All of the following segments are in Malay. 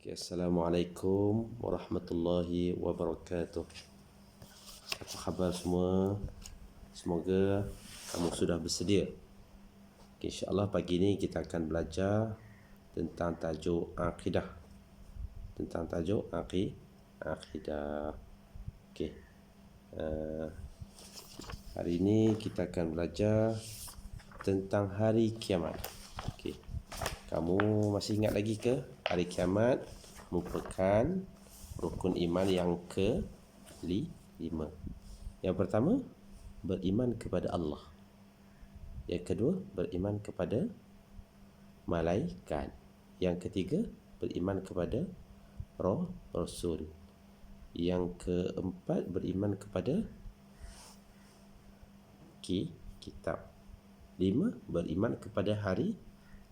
Okay, Assalamualaikum warahmatullahi wabarakatuh. Apa khabar semua? Semoga kamu sudah bersedia. Okay, InsyaAllah pagi ini kita akan belajar tentang tajuk akidah. Akidah. Okay. Hari ini kita akan belajar tentang hari kiamat. Okay. Kamu masih ingat lagi ke hari kiamat merupakan rukun iman yang ke-5. Yang pertama, beriman kepada Allah. Yang kedua, beriman kepada malaikat. Yang ketiga, beriman kepada Rasul. Yang keempat, beriman kepada kitab. 5, beriman kepada hari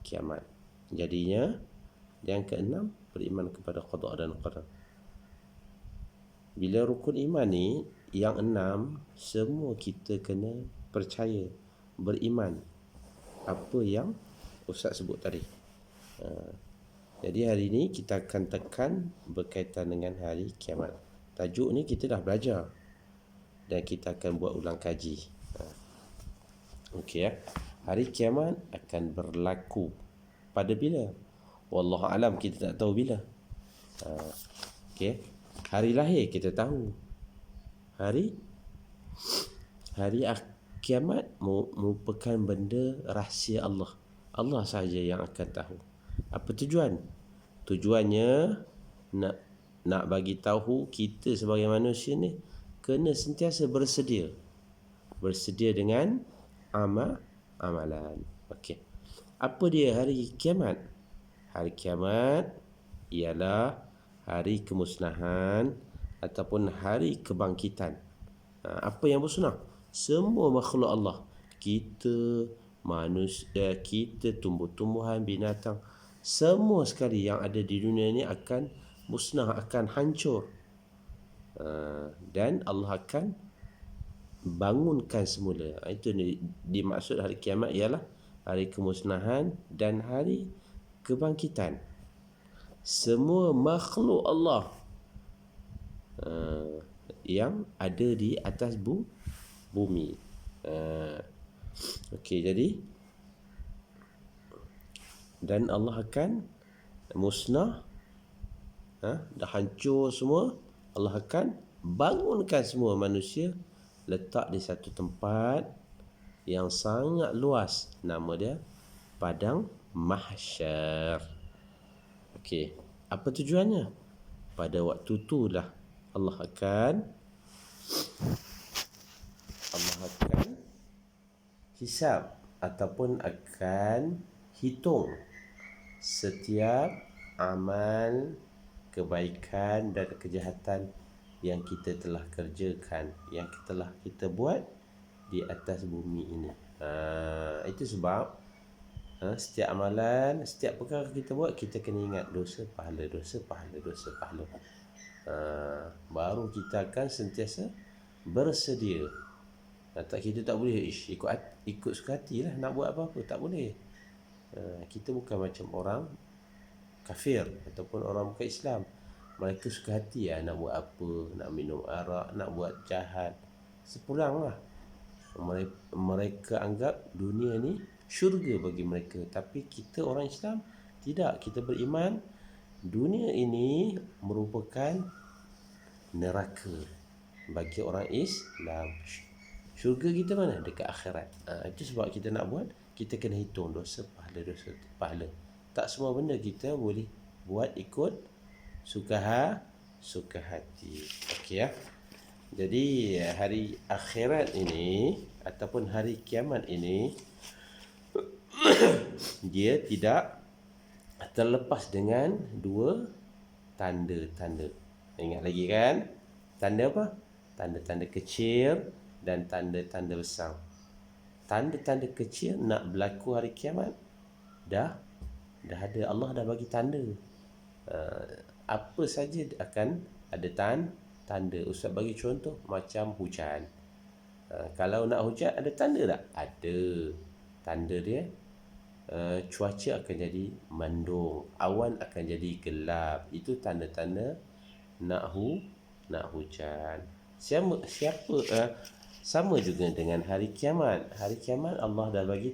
kiamat. Jadinya yang keenam, beriman kepada qada dan qadar. Bila rukun iman ni yang 6, semua kita kena percaya, beriman apa yang Ustaz sebut tadi. Jadi hari ini kita akan tekan berkaitan dengan hari kiamat. Tajuk ni kita dah belajar dan kita akan buat ulang kaji. Okey ya. Hari kiamat akan berlaku pada bila? Wallahu alam, kita tak tahu bila. Okey. Hari lahir kita tahu. Hari kiamat merupakan benda rahsia Allah. Allah sahaja yang akan tahu. Apa tujuan? Tujuannya nak bagi tahu kita sebagai manusia ni kena sentiasa bersedia. Bersedia dengan amalan. Okey. Apa dia hari kiamat? Hari kiamat ialah hari kemusnahan ataupun hari kebangkitan. Apa yang musnah? Semua makhluk Allah. Kita, manusia, kita, tumbuh-tumbuhan, binatang, semua sekali yang ada di dunia ini akan musnah, akan hancur. Dan Allah akan bangunkan semula. Itu dimaksud hari kiamat ialah hari kemusnahan dan hari kebangkitan. Semua makhluk Allah yang ada di atas bumi. Okey, jadi dan Allah akan musnah, dah hancur semua. Allah akan bangunkan semua manusia, letak di satu tempat yang sangat luas, nama dia padang mahsyar. Okey, apa tujuannya? Pada waktu itulah Allah akan hisab ataupun akan hitung setiap amal kebaikan dan kejahatan yang kita telah kerjakan, yang telah kita buat di atas bumi ini. Itu sebab setiap amalan, setiap perkara kita buat, kita kena ingat dosa pahala. Baru kita akan sentiasa bersedia. Kita tak boleh ikut suka hati lah nak buat apa-apa. Tak boleh. Kita bukan macam orang kafir ataupun orang bukan Islam. Mereka suka hati nak buat apa, nak minum arak, nak buat jahat, sepulanglah. Mereka anggap dunia ni syurga bagi mereka. Tapi kita orang Islam tidak. Kita beriman dunia ini merupakan neraka bagi orang Islam. Syurga kita mana? Dekat akhirat. Itu sebab kita nak buat, kita kena hitung dosa pahala. Tak semua benda kita boleh buat ikut suka hati. Okey ya. Jadi hari akhirat ini ataupun hari kiamat ini dia tidak terlepas dengan dua tanda-tanda. Ingat lagi kan? Tanda apa? Tanda-tanda kecil dan tanda-tanda besar. Tanda-tanda kecil nak berlaku hari kiamat dah ada. Allah dah bagi tanda. Apa saja akan ada tanda. Ustaz bagi contoh macam hujan. Kalau nak hujan ada tanda tak? Ada. Tanda dia cuaca akan jadi mendung, awan akan jadi gelap. Itu tanda-tanda nak hujan. Sama juga dengan hari kiamat. Hari kiamat Allah dah bagi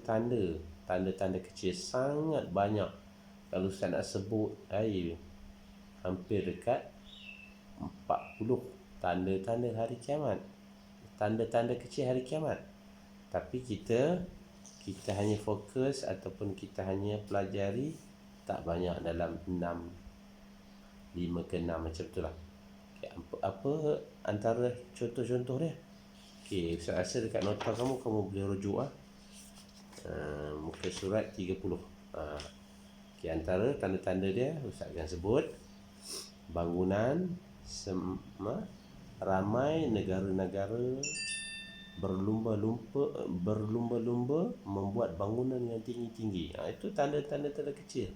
tanda. Tanda-tanda kecil sangat banyak. Kalau saya nak sebut hampir dekat 40 tanda-tanda hari kiamat. Tanda-tanda kecil hari kiamat. Tapi kita hanya fokus ataupun kita hanya pelajari tak banyak, dalam 5 ke 6 macam tu lah. Okay, apa antara contoh-contoh dia? Okay, saya rasa dekat nota kamu boleh rujuk muka surat 30. Okay, antara tanda-tanda dia Ustaz akan sebut bangunan ramai negara-negara berlumba-lumba membuat bangunan yang tinggi-tinggi. Itu tanda-tanda kecil.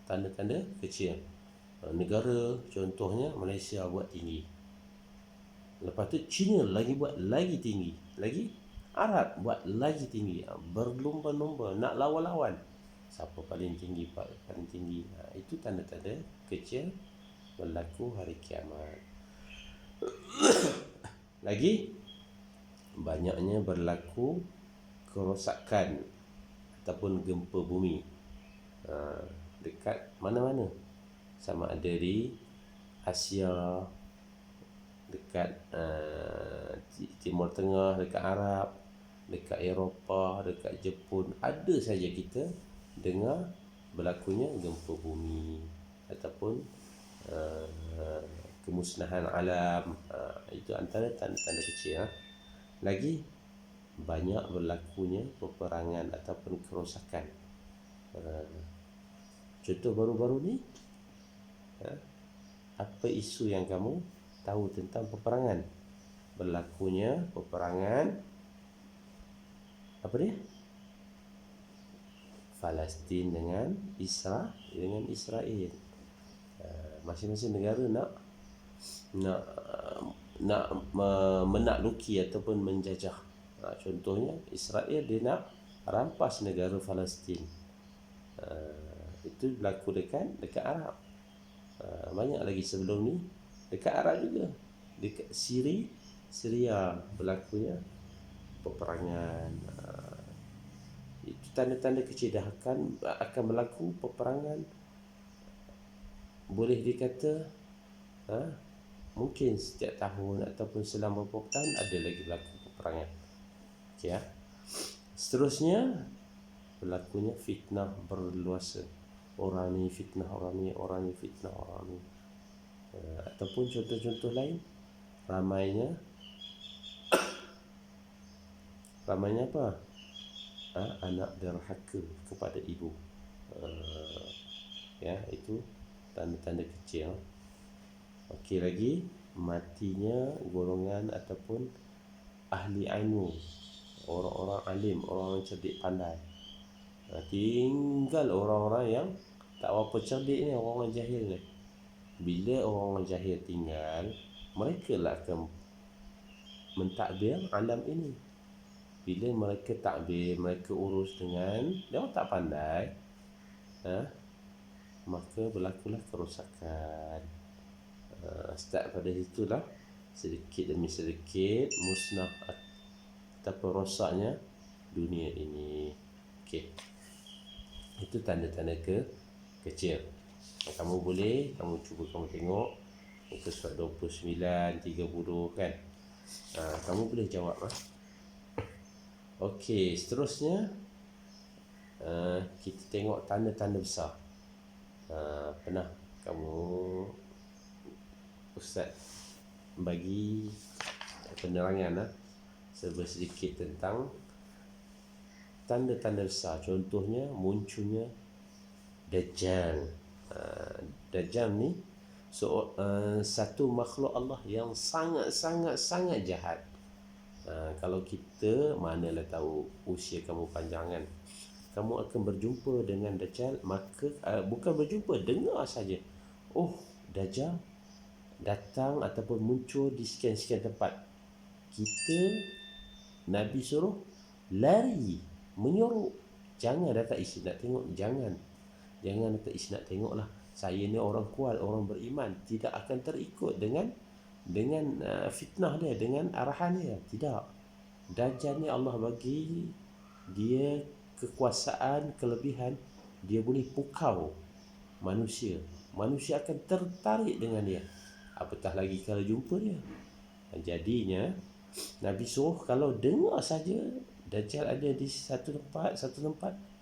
Tanda-tanda kecil. Negara contohnya Malaysia buat tinggi. Lepas tu China lagi buat lagi tinggi. Lagi Arab buat lagi tinggi. Berlumba-lumba nak lawan-lawan. Siapa paling tinggi, paling tinggi. Itu tanda-tanda kecil berlaku hari kiamat. Lagi banyaknya berlaku kerosakan ataupun gempa bumi dekat mana-mana, sama ada di Asia, dekat Timur Tengah, dekat Arab, dekat Eropah, dekat Jepun. Ada saja kita dengar berlakunya gempa bumi ataupun kemusnahan alam. Itu antara tanda-tanda kecil. Lagi banyak berlakunya peperangan ataupun kerosakan. Contoh baru-baru ni, apa isu yang kamu tahu tentang peperangan? Berlakunya peperangan apa dia? Palestin dengan Israel. Masing-masing negara nak menakluki ataupun menjajah. Contohnya Israel dia nak rampas negara Palestin. Itu berlaku dekat Arab. Banyak lagi sebelum ni dekat Arab juga, dekat Syria berlakunya peperangan. Itu tanda-tanda kecil dah akan berlaku peperangan. Boleh dikata mungkin setiap tahun ataupun selama beberapa tahun ada lagi berlaku peperangan. Okay, seterusnya berlakunya fitnah berluasa. Orang ni fitnah orang ni, orang ni fitnah orang ni. Ataupun contoh-contoh lain, ramainya apa? Anak derhaka kepada ibu. Itu tanda-tanda kecil. Okey, lagi matinya golongan ataupun ahli ilmu, orang-orang alim, orang-orang cerdik pandai. Tinggal orang-orang yang tak apa cerdik ni, orang-orang jahil ni. Bila orang-orang jahil tinggal, mereka lah akan mentadbir alam ini. Bila mereka takbir, mereka urus dengan dia orang tak pandai, maka berlakulah kerosakan. Start pada situlah, sedikit demi sedikit musnah ataupun rosaknya dunia ini. Okey, itu tanda-tanda kecil. Kamu cuba tengok muka surat 29, 30 kan. Kamu boleh jawab. Okey, seterusnya kita tengok tanda-tanda besar. Pernah kamu Ustaz bagi penerangan sedikit tentang tanda-tanda besar. Contohnya munculnya Dajjal. Dajjal ni satu makhluk Allah yang sangat jahat. Kalau kita manalah tahu usia kamu panjang kan, kamu akan berjumpa dengan Dajjal, maka bukan berjumpa, dengar saja, Dajjal datang ataupun muncul di sekian-sekian tempat. Nabi suruh lari, menyorok. Jangan dah tak isi nak tengok, jangan tak isi nak tengok lah. Saya ni orang kuat, orang beriman, tidak akan terikut dengan fitnah dia, dengan arahan dia. Tidak. Dajjal ni Allah bagi dia kekuasaan, kelebihan, dia boleh pukau manusia. Manusia akan tertarik dengan dia, apatah lagi kalau jumpa dia. Jadinya Nabi suruh kalau dengar saja Dajjal ada di satu tempat,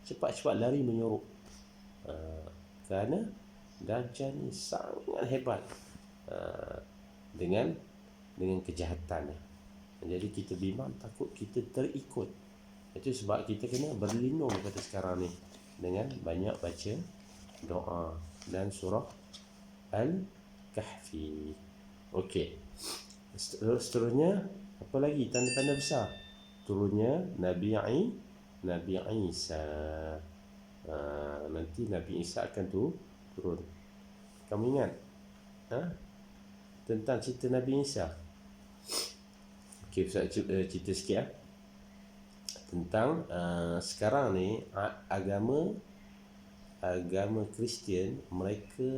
cepat-cepat lari menyorok. Kerana Dajjal ni sangat hebat dengan kejahatannya. Jadi kita bimbang, takut kita terikut. Itu sebab kita kena berlindung pada sekarang ni dengan banyak baca doa dan surah Al-Kahfi. Okey. Seterusnya apa lagi tanda-tanda besar? Turunnya Nabi Isa. Nanti Nabi Isa akan turun. Kamu ingat tentang cerita Nabi Isa? Okey, saya cerita sikit tentang sekarang ni agama Kristian, mereka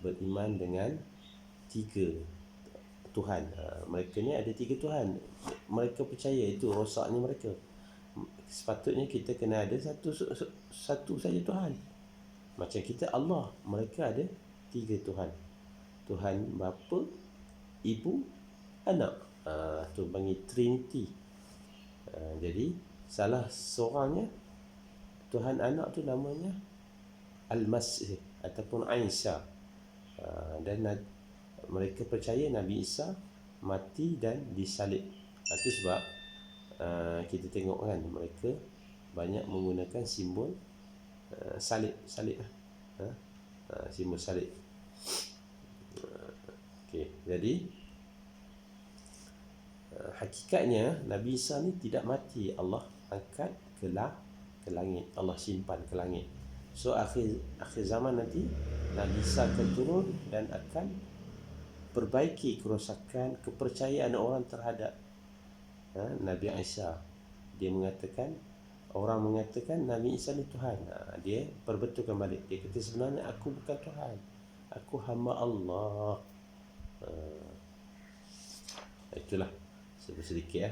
beriman dengan 3 Tuhan. Mereka ni ada 3 Tuhan. Mereka percaya, itu rosaknya mereka. Sepatutnya kita kena ada satu saja Tuhan. Macam kita Allah, mereka ada 3 Tuhan. Tuhan Bapa, Ibu, Anak. Tu panggil Trinity. Jadi salah seorangnya, Tuhan Anak tu namanya Al-Masih ataupun Isa. Dan mereka percaya Nabi Isa mati dan disalib. Itu sebab kita tengok kan, mereka banyak menggunakan simbol salib lah. Simbol salib. Okey, jadi hakikatnya Nabi Isa ni tidak mati, Allah angkat ke langit, Allah simpan ke langit. So akhir zaman nanti Nabi Isa akan turun dan akan perbaiki kerosakan kepercayaan orang terhadap Nabi Isa. Orang mengatakan Nabi Isa ni Tuhan. Dia perbetulkan balik. Dia kata sebenarnya aku bukan Tuhan, aku hamba Allah. Itulah sedikit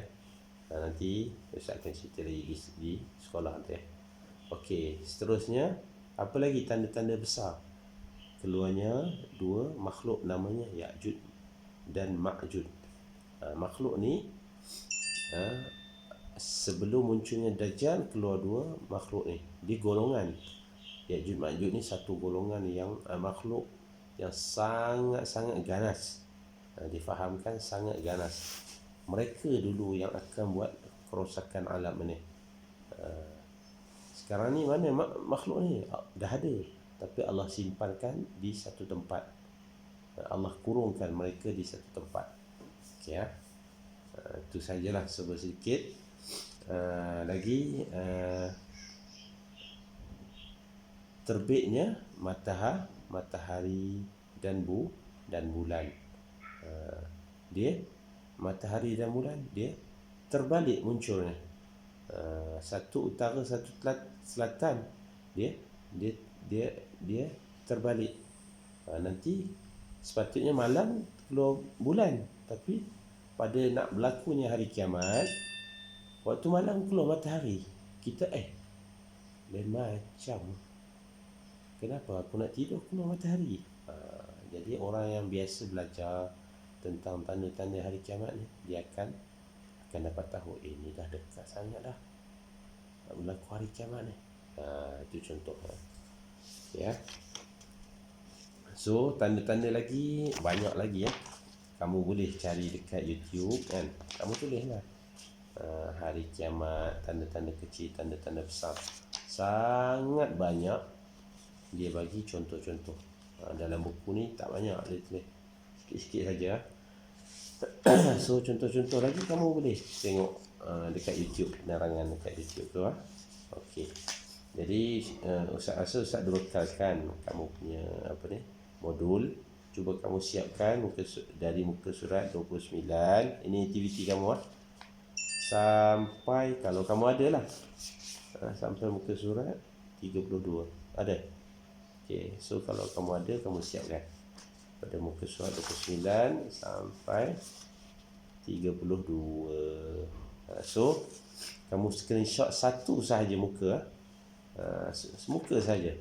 nanti Ustaz akan cerita lagi di sekolah nanti. Okey, seterusnya apa lagi tanda-tanda besar? Keluarnya 2 makhluk namanya Ya'juj dan Ma'juj. Makhluk ni sebelum munculnya Dajjal, keluar 2 makhluk ni. Di golongan Ya'juj Ma'juj ni satu golongan yang makhluk yang sangat-sangat ganas. Difahamkan sangat ganas. Mereka dulu yang akan buat kerosakan alam ni. Sekarang ni mana makhluk ni? Dah ada, tapi Allah simpankan di satu tempat. Allah kurungkan mereka di satu tempat. Okey itu sajalah sedikit. Lagi terbitnya matahari dan bulan. Dia matahari dan bulan dia terbalik munculnya. Satu utara, satu selatan. Dia terbalik. Nanti sepatutnya malam keluar bulan, tapi pada nak berlakunya hari kiamat, waktu malam keluar matahari. Kita lain macam, kenapa aku nak tidur keluar matahari? Jadi orang yang biasa belajar tentang tanda-tanda hari kiamat ni, dia akan dapat tahu ini dah dekat sangat dah berlaku hari kiamat ni. Itu contoh. Ya. So tanda-tanda lagi banyak lagi kamu boleh cari dekat YouTube kan. Kamu tulislah hari kiamat, tanda-tanda kecil, tanda-tanda besar. Sangat banyak dia bagi contoh-contoh. Dalam buku ni tak banyak dia tulis, sikit-sikit saja. So contoh-contoh lagi kamu boleh tengok dekat YouTube, penerangan dekat YouTube tu. Okey. Jadi Ustaz bekalkan kamu punya modul. Cuba kamu siapkan dari muka surat 29. Ini aktiviti kamu sampai, kalau kamu ada lah, sampai muka surat 32. Ada? Okey, so kalau kamu ada, kamu siapkan pada muka surat 29 sampai 32. So kamu screenshot satu sahaja muka, semuka saja.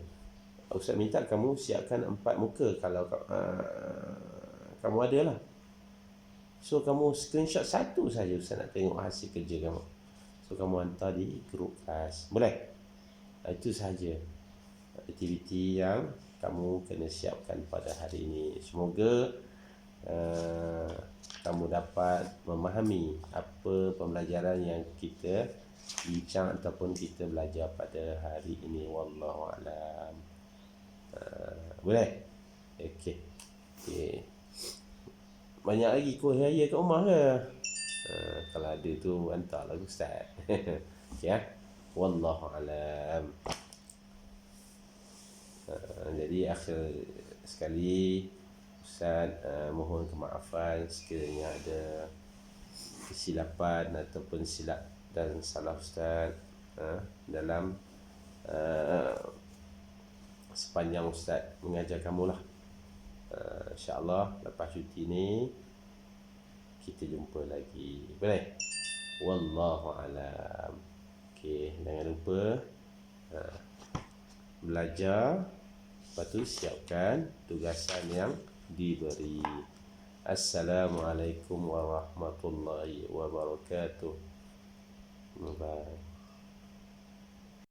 Ustaz minta kamu siapkan 4 muka kalau kamu ada lah. So kamu screenshot satu saja, Ustaz nak tengok hasil kerja kamu. So kamu hantar di grup kelas. Boleh? Itu sahaja aktiviti yang kamu kena siapkan pada hari ini. Semoga kamu dapat memahami apa pembelajaran yang kita bincang ataupun kita belajar pada hari ini. Wallahu a'lam. Boleh? Okey. Banyak lagi kuih raya kat rumah ke? Kalau ada tu hantarlah Ustaz. Okey ya. Wallahu a'lam. Jadi akhir sekali Ustaz mohon kemaafan sekiranya ada kesilapan ataupun silap dan salah Ustaz dalam sepanjang Ustaz mengajar kamu lah. InsyaAllah lepas cuti ni kita jumpa lagi. Boleh? Wallahu a'lam. Okey, jangan lupa belajar, lepas tu siapkan tugasan yang diberi. Assalamualaikum warahmatullahi wabarakatuh. Bye.